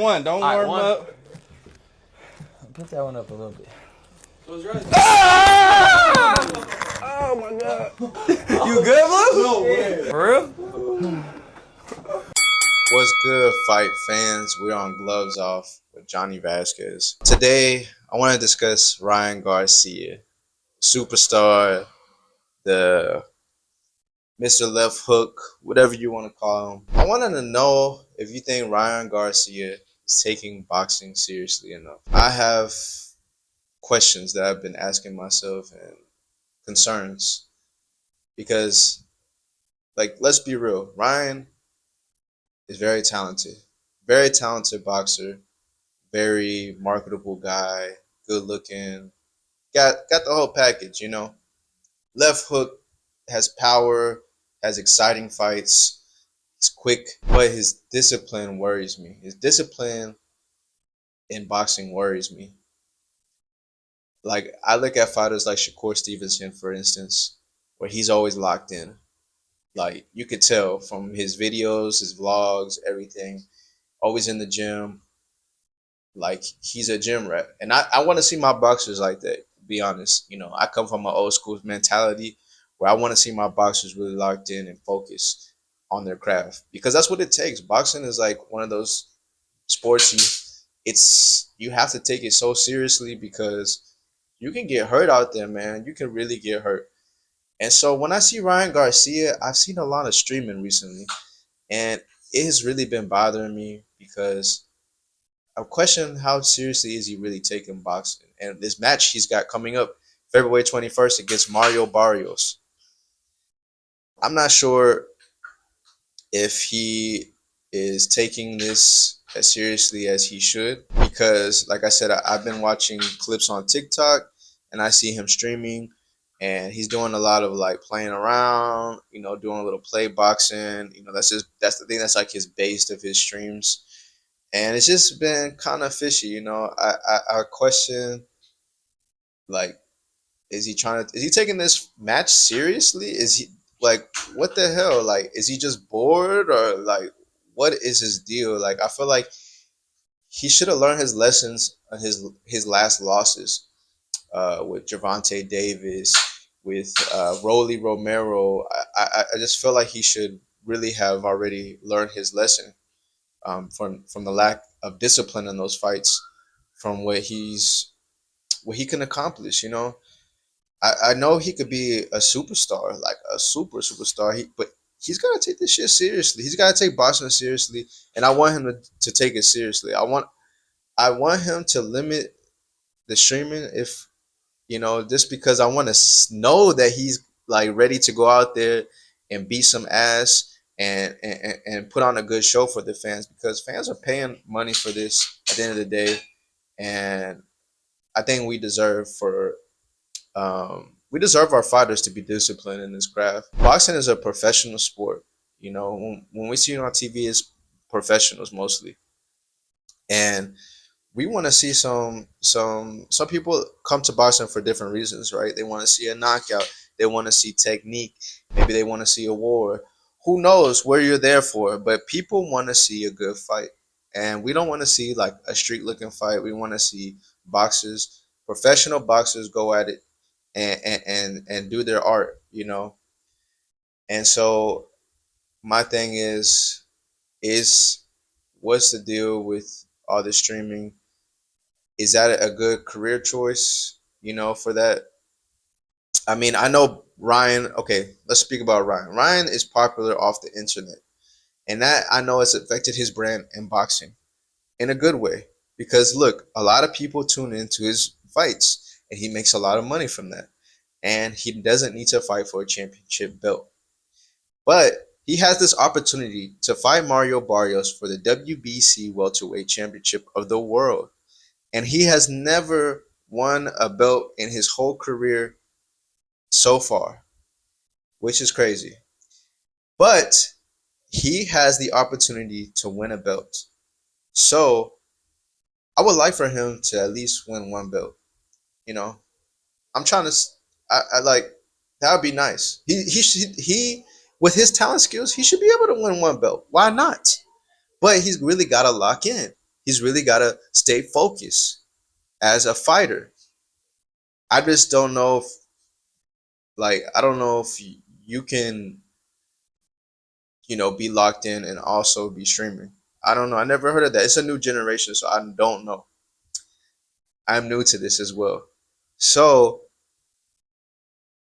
one. Don't Alright, warm one. up. Put that one up a little bit. Close your eyes. Ah! Oh my god. You good, Blue? No way. For real? What's good, fight fans? We're on Gloves Off with Johnny Vasquez. Today, I want to discuss Ryan Garcia, superstar, the Mr. Left Hook, whatever you want to call him. I wanted to know if you think Ryan Garcia is taking boxing seriously enough. I have questions that I've been asking myself and concerns because, like, let's be real. Ryan is very talented boxer, very marketable guy, good looking, got the whole package, you know. Left hook, has power, has exciting fights, he's quick, but his discipline worries me. His discipline in boxing worries me. Like, I look at fighters like Shakur Stevenson, for instance, where he's always locked in. Like, you could tell from his videos, his vlogs, everything, always in the gym. Like, he's a gym rat. And I want to see my boxers like that, to be honest. You know, I come from an old school mentality where I want to see my boxers really locked in and focused on their craft. Because that's what it takes. Boxing is like one of those sports you have to take it so seriously because you can get hurt out there, man. You can really get hurt. And so when I see Ryan Garcia, I've seen a lot of streaming recently. And it has really been bothering me because I question how seriously is he really taking boxing. And this match he's got coming up February 21st against Mario Barrios. I'm not sure if he is taking this as seriously as he should because, like I said, I've been watching clips on TikTok and I see him streaming and he's doing a lot of like playing around, you know, doing a little play boxing. You know, that's the thing that's like his base of his streams. And it's just been kind of fishy, you know. I question, like, is he taking this match seriously? Is he, like, what the hell? Like, is he just bored or like what is his deal? Like, I feel like he should have learned his lessons on his last losses, with Gervonta Davis, with Rolly Romero. I just feel like he should really have already learned his lesson, from the lack of discipline in those fights, from what he can accomplish. You know, I know he could be a superstar, like a superstar. But he's gotta take this shit seriously. He's gotta take boxing seriously, and I want him to take it seriously. I want him to limit the streaming, if you know, just because I want to know that he's like ready to go out there and beat some ass and put on a good show for the fans, because fans are paying money for this at the end of the day. And I think we deserve our fighters to be disciplined in this craft. Boxing is a professional sport. You know, when we see it on TV, it's professionals mostly, and we want to see some people come to boxing for different reasons, right? They want to see a knockout, they want to see technique, maybe they want to see a war. Who knows where you're there for? But people want to see a good fight, and we don't want to see like a street looking fight. We want to see boxers, professional boxers, go at it and do their art, you know. And so my thing is what's the deal with all the streaming? Is that a good career choice, you know, for that? I mean, I know Ryan. Okay, let's speak about Ryan. Ryan is popular off the internet, and that I know has affected his brand in boxing in a good way. Because look, a lot of people tune into his fights, and he makes a lot of money from that. And he doesn't need to fight for a championship belt, but he has this opportunity to fight Mario Barrios for the WBC welterweight championship of the world. And he has never won a belt in his whole career so far, which is crazy. But he has the opportunity to win a belt. So I would like for him to at least win one belt. You know, I'm trying to, I like, that would be nice. He, with his talent skills, he should be able to win one belt. Why not? But he's really got to lock in. He's really got to stay focused as a fighter. I just don't know if, like, I don't know if you can, be locked in and also be streaming. I don't know. I never heard of that. It's a new generation, so I don't know. I'm new to this as well. So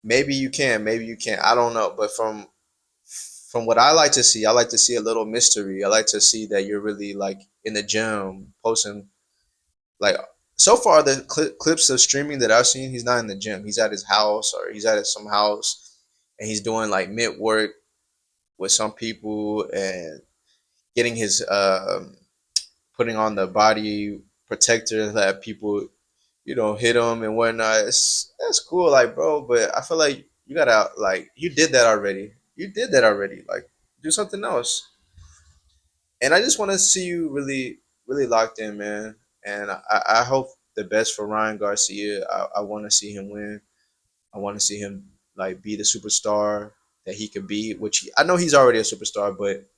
maybe you can, maybe you can't. I don't know. But from what I like to see, I like to see a little mystery. I like to see that you're really like in the gym posting. Like, so far the clips of streaming that I've seen, he's not in the gym. He's at his house, or he's at some house, and he's doing like mid work with some people and getting his putting on the body protector that people hit him and whatnot. That's cool, like, bro. But I feel like you gotta, like, you did that already. You did that already. Like, do something else. And I just want to see you really, really locked in, man. And I hope the best for Ryan Garcia. I want to see him win. I want to see him like be the superstar that he could be. I know he's already a superstar, but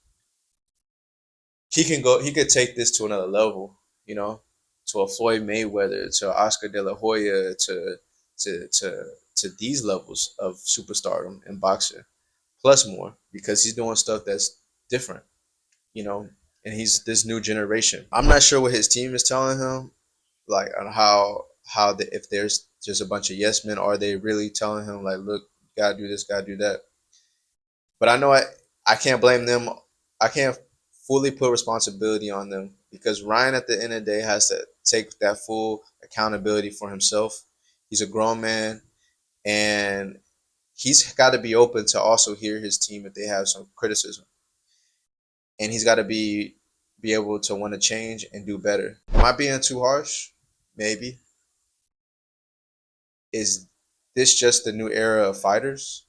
he can go. He could take this to another level. To a Floyd Mayweather, to Oscar De La Hoya, to to to these levels of superstardom in boxing, plus more, because he's doing stuff that's different. You know, and he's this new generation. I'm not sure what his team is telling him, like on if there's just a bunch of yes men, are they really telling him like, look, gotta do this, gotta do that. But I know I can't blame them. I can't fully put responsibility on them, because Ryan at the end of the day has to take that full accountability for himself. He's a grown man, and he's got to be open to also hear his team if they have some criticism, and he's got to be able to want to change and do better. Am I being too harsh? Maybe. Is this just the new era of fighters?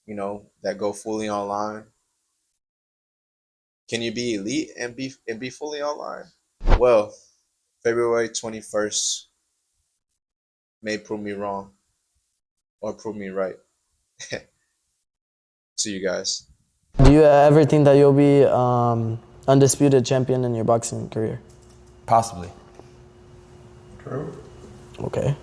That go fully online. Can you be elite and be fully online? Well, February 21st may prove me wrong or prove me right. See you guys. Do you ever think that you'll be undisputed champion in your boxing career? Possibly. True. Okay.